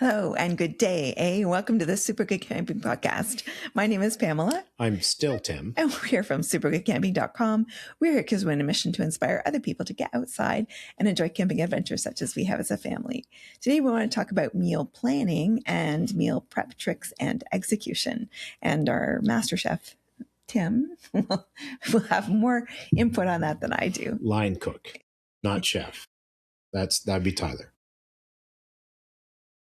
Hello and good day, Welcome to the Super Good Camping Podcast. My name is Pamela. I'm still Tim. And we're here from supergoodcamping.com. We're here because we're on a mission to inspire other people to get outside and enjoy camping adventures such as we have as a family. Today we want to talk about meal planning and meal prep tricks and execution. And our master chef, Tim, will have more input on that than I do. Line cook, not chef. That'd be Tyler.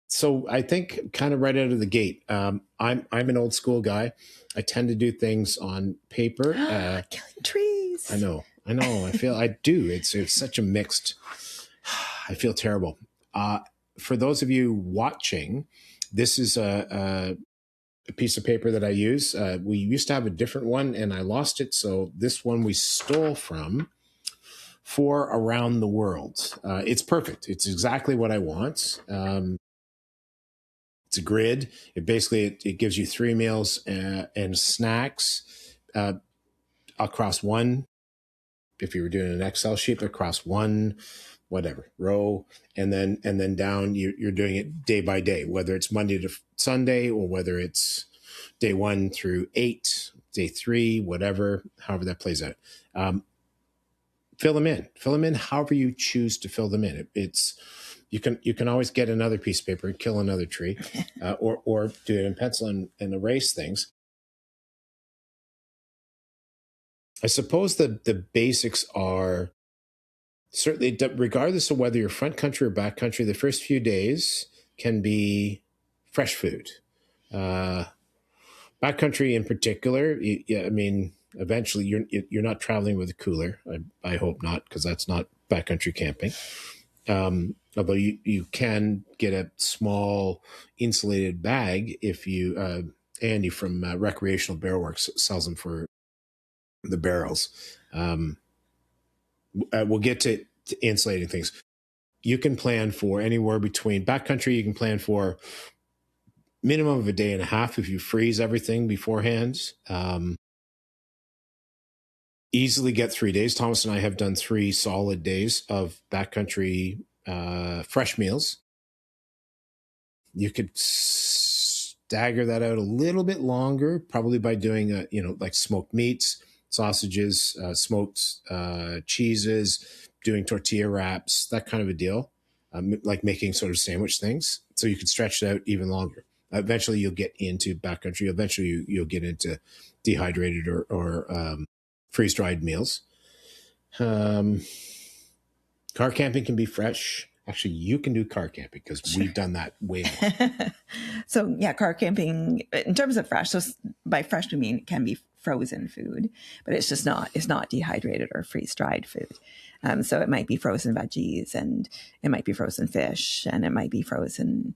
So I think kind of right out of the gate, I'm an old school guy. I tend to do things on paper. Killing trees. I know. I do. It's such a mixed. I feel terrible. For those of you watching, this is a piece of paper that I use. We used to have a different one, and I lost it. So this one we stole from for around the world. It's perfect. It's exactly what I want. It's a grid. It gives you 3 meals and snacks across one. If you were doing an Excel sheet, across one, whatever row, and then down, you're doing it day by day, whether it's Monday to Sunday or whether it's day 1 through 8, day 3, whatever, however that plays out. Fill them in however you choose to fill them in. You can always get another piece of paper and kill another tree, or do it in pencil and erase things. I suppose the basics are certainly, regardless of whether you're front country or back country, the first few days can be fresh food. Back country in particular, eventually you're not traveling with a cooler. I hope not, because that's not backcountry camping. Although you can get a small insulated bag if you, Andy from Recreational Barrel Works sells them for the barrels. We'll get to insulating things. You can plan for anywhere between backcountry. You can plan for minimum of a day and a half if you freeze everything beforehand. Easily get 3 days. Thomas and I have done 3 solid days of backcountry fresh meals. You could stagger that out a little bit longer, probably by doing like smoked meats, sausages, smoked cheeses, doing tortilla wraps, that kind of a deal, like making sort of sandwich things. So you could stretch it out even longer. Eventually, you'll get into backcountry. Eventually, you'll get into dehydrated or freeze-dried meals. Car camping can be fresh. Actually, you can do car camping because we've done that way more. So yeah, car camping in terms of fresh. So by fresh, we mean it can be frozen food, but it's not dehydrated or freeze dried food. So it might be frozen veggies, and it might be frozen fish, and it might be frozen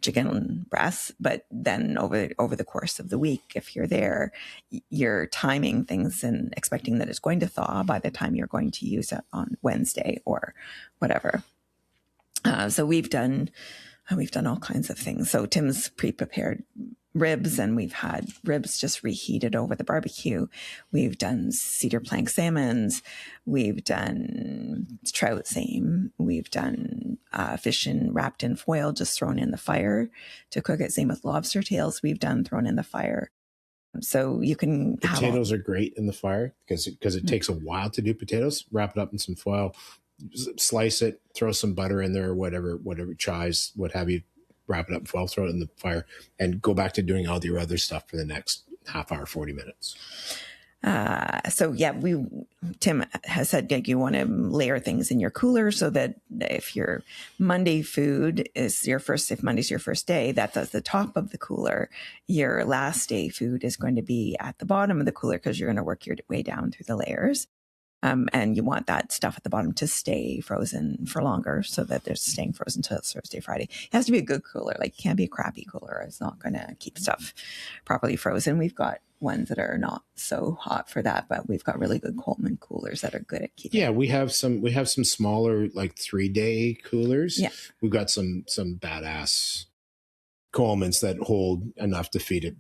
chicken breasts. But then over the course of the week, if you're there, you're timing things and expecting that it's going to thaw by the time you're going to use it on Wednesday or whatever. So we've done all kinds of things. So Tim's pre-prepared ribs, and we've had ribs just reheated over the barbecue. We've done cedar plank salmons. We've done trout same. We've done fish wrapped in foil, just thrown in the fire to cook it. Same with lobster tails. We've done thrown in the fire. So you can potatoes are great in the fire because it takes a while to do potatoes. Wrap it up in some foil, slice it, throw some butter in there, or whatever chives, what have you, wrap it up in foil, throw it in the fire, and go back to doing all your other stuff for the next half hour, 40 minutes. So yeah, Tim has said you want to layer things in your cooler so that if your Monday food is if Monday's your first day, that's at the top of the cooler. Your last day food is going to be at the bottom of the cooler because you're going to work your way down through the layers. And you want that stuff at the bottom to stay frozen for longer so that they're staying frozen until Thursday, Friday. It has to be a good cooler. Like, it can't be a crappy cooler. It's not going to keep stuff properly frozen. We've got ones that are not so hot for that, but we've got really good Coleman coolers that are good at keeping. Yeah, we have some smaller, like 3-day coolers. Yeah. We've got some badass Colemans that hold enough to feed it,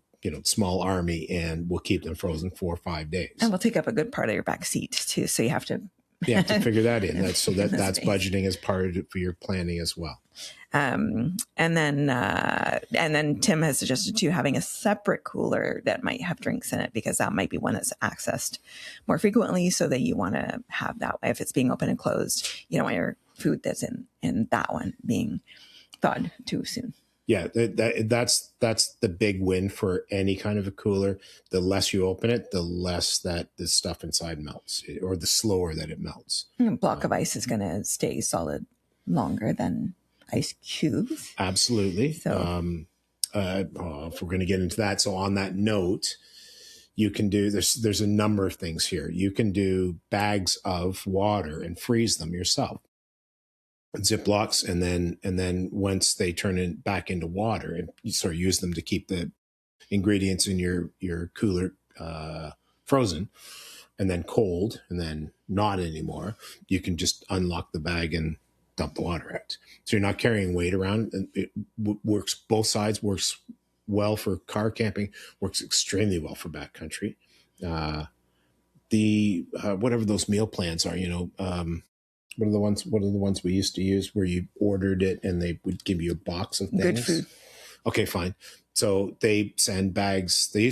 small army, and we'll keep them frozen 4 or 5 days. And we'll take up a good part of your back seat too. So you have to You have to figure that in. That's That's budgeting as part of it for your planning as well. And then Tim has suggested too having a separate cooler that might have drinks in it, because that might be one that's accessed more frequently, so that you want to have that if it's being open and closed. You don't want your food that's in that one being thawed too soon. Yeah, that's the big win for any kind of a cooler. The less you open it, the less that the stuff inside melts, or the slower that it melts. A block of ice is going to stay solid longer than ice cubes. Absolutely. So, if we're going to get into that, so on that note, you can do there's a number of things here. You can do bags of water and freeze them yourself, Ziplocs, and then once they turn it back into water, and you sort of use them to keep the ingredients in your cooler frozen and then cold and then not anymore, you can just unlock the bag and dump the water out. So you're not carrying weight around, and it works both sides. Works well for car camping, works extremely well for backcountry. Whatever those meal plans are, what are the ones we used to use where you ordered it and they would give you a box of things? Good food. Okay, fine. So they send bags. They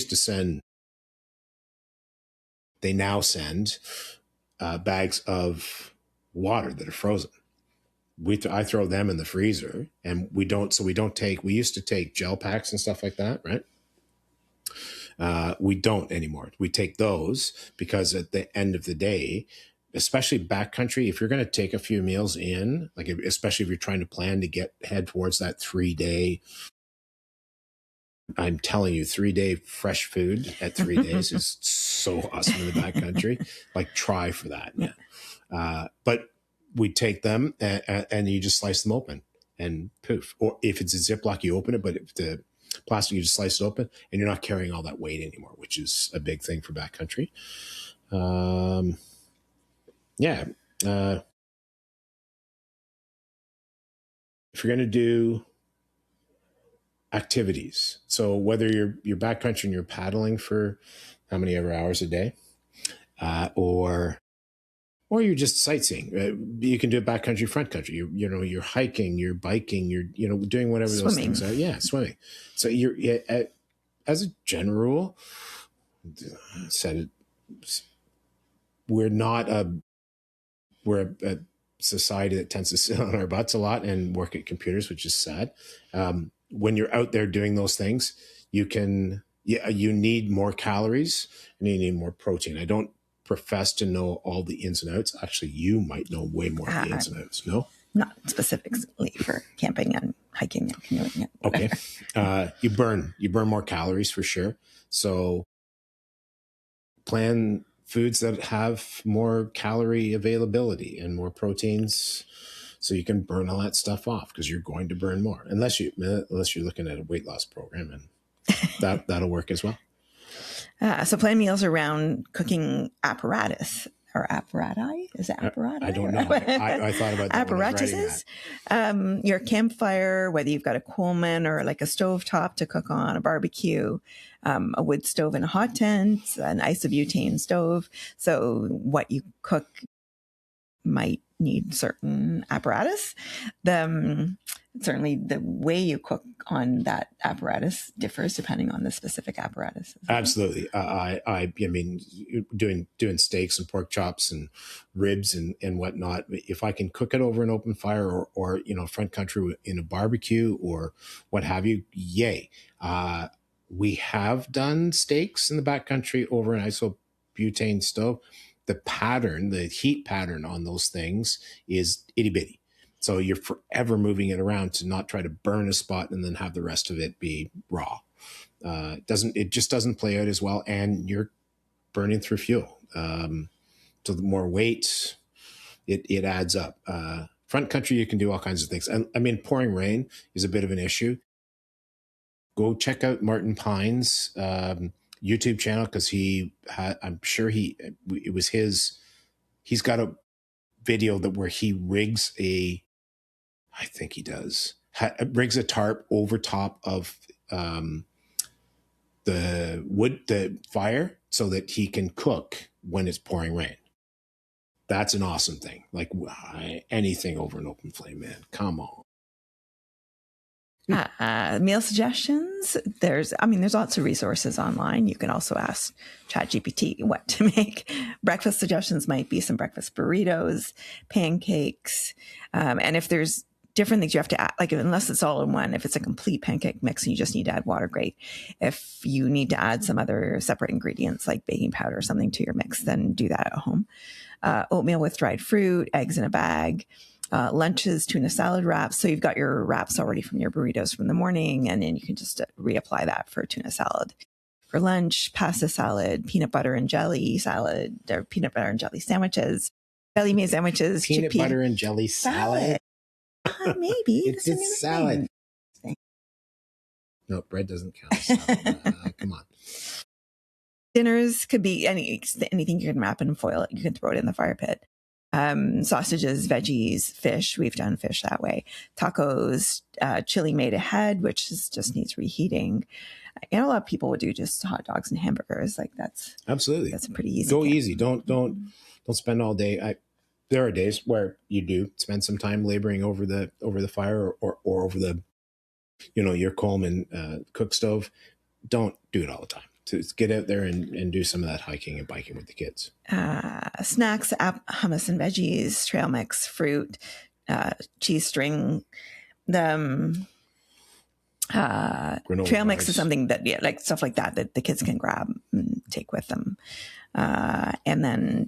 now send bags of water that are frozen. I throw them in the freezer, and we used to take gel packs and stuff like that, right? We don't anymore. We take those because at the end of the day, especially backcountry, if you're going to take a few meals in, especially if you're trying to head towards that 3-day, I'm telling you, 3-day fresh food at 3 days is so awesome in the backcountry. Try for that, man. But we take them and you just slice them open and poof. Or if it's a Ziploc, you open it, but if the plastic, you just slice it open, and you're not carrying all that weight anymore, which is a big thing for backcountry. If you're going to do activities, so whether you're backcountry and you're paddling for how many ever hours a day, or you're just sightseeing, you can do it backcountry, front country. You're hiking, you're biking, you're doing whatever those things are. Yeah, swimming. So as a general rule, we're a society that tends to sit on our butts a lot and work at computers, which is sad. When you're out there doing those things, you need more calories and you need more protein. I don't profess to know all the ins and outs. Actually, you might know way more of the ins and outs. No? Not specifically for camping and hiking and canoeing. Okay. You burn more calories for sure. So plan foods that have more calorie availability and more proteins, so you can burn all that stuff off, because you're going to burn more, unless you're looking at a weight loss program, and that'll work as well. So plan meals around cooking apparatus or apparati. Is it apparati? I don't know. I thought about that apparatuses. Your campfire, whether you've got a Coleman or a stove top to cook on, a barbecue, a wood stove in a hot tent, an isobutane stove. So what you cook might need certain apparatus. Certainly the way you cook on that apparatus differs depending on the specific apparatus. Absolutely. I mean, doing steaks and pork chops and ribs and whatnot, if I can cook it over an open fire or front country in a barbecue or what have you, yay. We have done steaks in the backcountry over an isobutane stove. The heat pattern on those things is itty bitty. So you're forever moving it around to not try to burn a spot and then have the rest of it be raw. It just doesn't play out as well, and you're burning through fuel. So the more weight, it adds up. Front country, you can do all kinds of things. I mean, pouring rain is a bit of an issue. Go check out Martin Pine's YouTube channel, because he's got a video where he rigs rigs a tarp over top of the fire so that he can cook when it's pouring rain. That's an awesome thing. Like anything over an open flame, man. Come on. Meal suggestions. There's lots of resources online. You can also ask ChatGPT what to make. Breakfast suggestions might be some breakfast burritos, pancakes, and if there's different things you have to add, like unless it's all in one, if it's a complete pancake mix and you just need to add water, great. If you need to add some other separate ingredients like baking powder or something to your mix, then do that at home. Oatmeal with dried fruit, eggs in a bag. Lunches, tuna salad wraps. So you've got your wraps already from your burritos from the morning, and then you can just reapply that for tuna salad. For lunch, pasta salad, peanut butter and jelly salad, or peanut butter and jelly sandwiches, belly meat sandwiches, peanut butter and jelly salad. Maybe it's salad. Thing. No, bread doesn't count. Salad. Come on. Dinners could be anything you can wrap in foil. You can throw it in the fire pit. Sausages, veggies, fish. We've done fish that way. Tacos, chili made ahead, which just needs reheating. And a lot of people would do just hot dogs and hamburgers. Like that's absolutely, that's a pretty easy. Go easy. Don't spend all day. There are days where you do spend some time laboring over the fire or over the, your Coleman cook stove. Don't do it all the time. To get out there and do some of that hiking and biking with the kids. Snacks, hummus and veggies, trail mix, fruit, cheese string. The trail mix is something that, like stuff like that the kids can grab and take with them. And then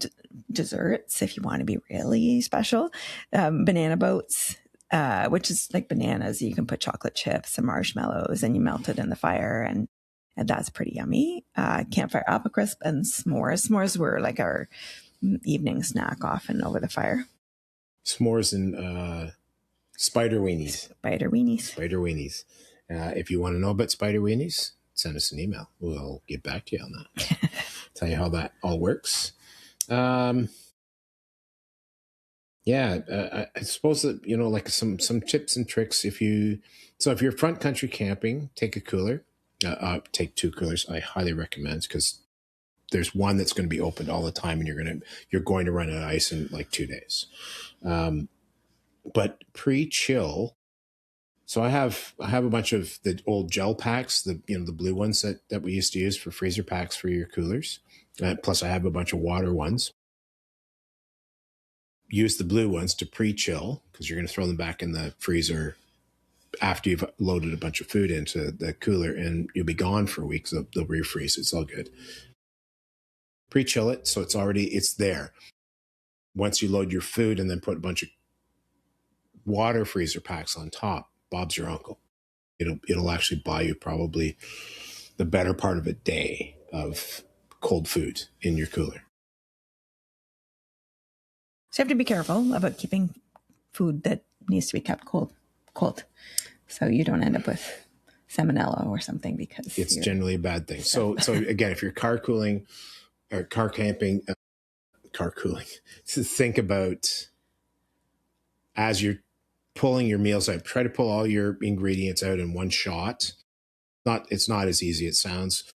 desserts, if you want to be really special. Banana boats, which is like bananas. You can put chocolate chips and marshmallows and you melt it in the fire and that's pretty yummy. Campfire apple crisp and s'mores. S'mores were like our evening snack often over the fire. S'mores and spider weenies. Spider weenies. Spider weenies. If you want to know about spider weenies, send us an email. We'll get back to you on that. Tell you how that all works. I suppose that, like some tips and tricks. If you're front country camping, take a cooler. Take 2 coolers. I highly recommend, because there's one that's going to be opened all the time, and you're going to run out of ice in like 2 days. But pre-chill. So I have a bunch of the old gel packs, the blue ones that we used to use for freezer packs for your coolers. Plus I have a bunch of water ones. Use the blue ones to pre-chill, because you're going to throw them back in the freezer after you've loaded a bunch of food into the cooler, and you'll be gone for a week. So they'll refreeze. It's all good. Pre-chill it, so it's there. Once you load your food and then put a bunch of water freezer packs on top, Bob's your uncle. It'll actually buy you probably the better part of a day of cold food in your cooler. So you have to be careful about keeping food that needs to be kept cold, so you don't end up with salmonella or something, because it's generally a bad thing. So again, if you're car cooling or car camping, so think about, as you're pulling your meals out, try to pull all your ingredients out in one shot. It's not as easy as it sounds.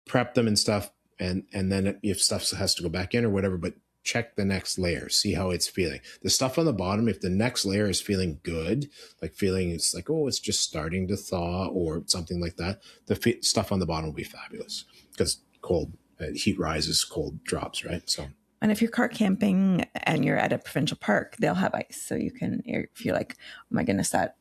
Prep them and stuff, and then if stuff has to go back in or whatever, but check the next layer, see how it's feeling. The stuff on the bottom, if the next layer is feeling good, it's like, oh, it's just starting to thaw or something like that, the stuff on the bottom will be fabulous, because cold heat rises, cold drops, right? So. And if you're car camping and you're at a provincial park, they'll have ice. So you can, if you're like, oh my goodness, that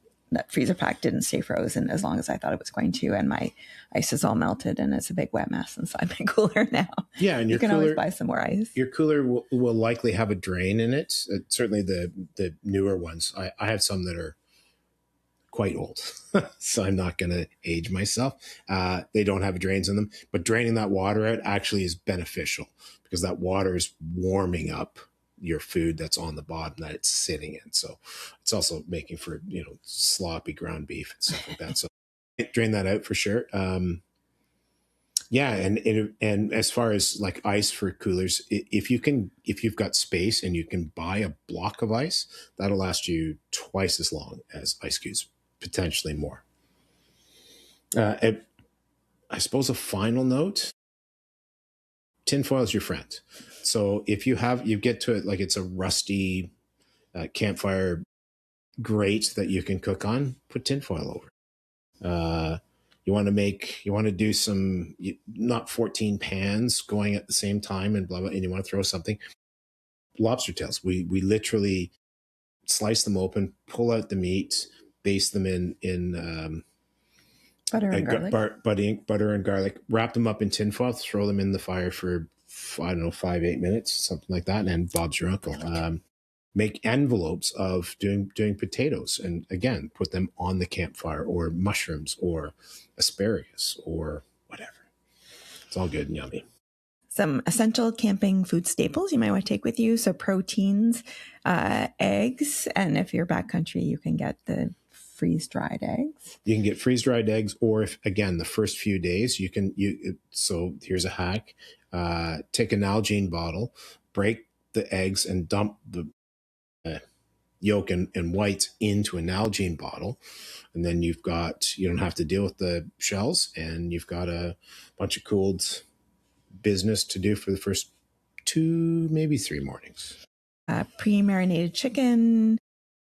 freezer pack didn't stay frozen as long as I thought it was going to, and my ice is all melted and it's a big wet mess inside my cooler now. Yeah, and you can always buy some more ice. Your cooler will likely have a drain in it. Certainly the newer ones. I have some that are quite old, so I'm not going to age myself. They don't have drains in them, but draining that water out actually is beneficial, because that water is warming up your food that's on the bottom that it's sitting in. So it's also making for, sloppy ground beef and stuff like that. So drain that out for sure. And as far as like ice for coolers, if you've got space and you can buy a block of ice, that'll last you twice as long as ice cubes, potentially more. I suppose a final note: tinfoil is your friend. So if you get to it like it's a rusty campfire grate that you can cook on, put tinfoil over. You want to do some, not 14 pans going at the same time and blah, blah, and you want to throw something. Lobster tails. We literally slice them open, pull out the meat, baste them in Butter and garlic. butter and garlic, wrap them up in tinfoil, throw them in the fire for, I don't know, 5-8 minutes, something like that. And Bob's your uncle. Make envelopes of doing potatoes, and again, put them on the campfire, or mushrooms or asparagus or whatever. It's all good and yummy. Some essential camping food staples you might want to take with you. So proteins, eggs, and if you're backcountry, you can get the freeze-dried eggs. You can get freeze-dried eggs, or if, again, the first few days, so here's a hack. Take an Nalgene bottle, break the eggs and dump the yolk and whites into a Nalgene bottle. And then you don't have to deal with the shells, and you've got a bunch of cooled business to do for the first 2, maybe 3 mornings. Pre-marinated chicken,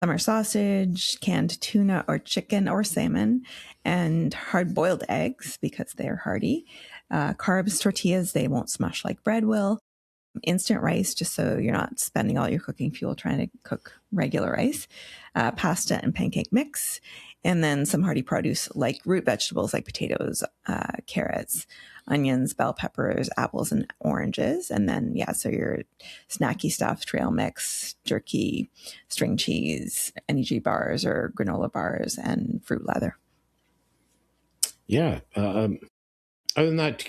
summer sausage, canned tuna or chicken or salmon, and hard-boiled eggs because they're hearty. Carbs, tortillas, they won't smush like bread will. Instant rice, just so you're not spending all your cooking fuel trying to cook regular rice. Pasta and pancake mix. And then some hearty produce like root vegetables like potatoes, carrots, onions, bell peppers, apples, and oranges. And then, so your snacky stuff, trail mix, jerky, string cheese, energy bars or granola bars, and fruit leather. Yeah. Other than that,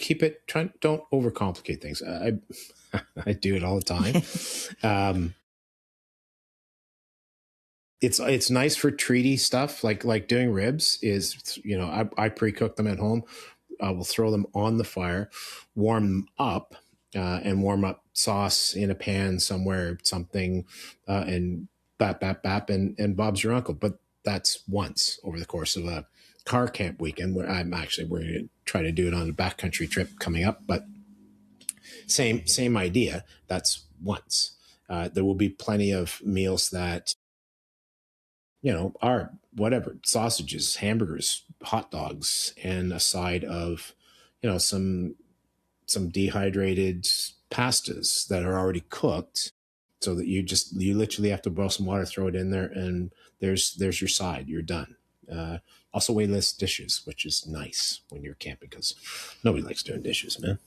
don't overcomplicate things. I do it all the time. It's nice for treaty stuff, like doing ribs is, I pre-cook them at home. We'll throw them on the fire, warm them up, and warm up sauce in a pan somewhere, something, and bap, and Bob's your uncle. But that's once over the course of a car camp weekend, where we're going to try to do it on a backcountry trip coming up, but same idea. That's once. There will be plenty of meals that, are whatever, sausages, hamburgers, hot dogs, and a side of, some dehydrated pastas that are already cooked, so that you literally have to boil some water, throw it in there, and there's your side. You're done. Also way less dishes, which is nice when you're camping, because nobody likes doing dishes, man.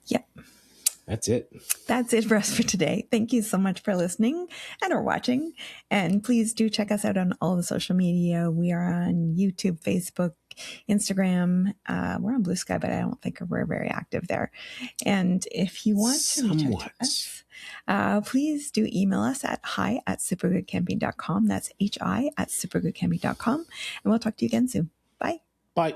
Yep. That's it. That's it for us for today. Thank you so much for listening and or watching. And please do check us out on all the social media. We are on YouTube, Facebook, Instagram. We're on Blue Sky, but I don't think we're very active there. And if you want to reach out to us, please do email us at hi@supergoodcamping.com. That's hi@supergoodcamping.com. And we'll talk to you again soon. Bye. Bye.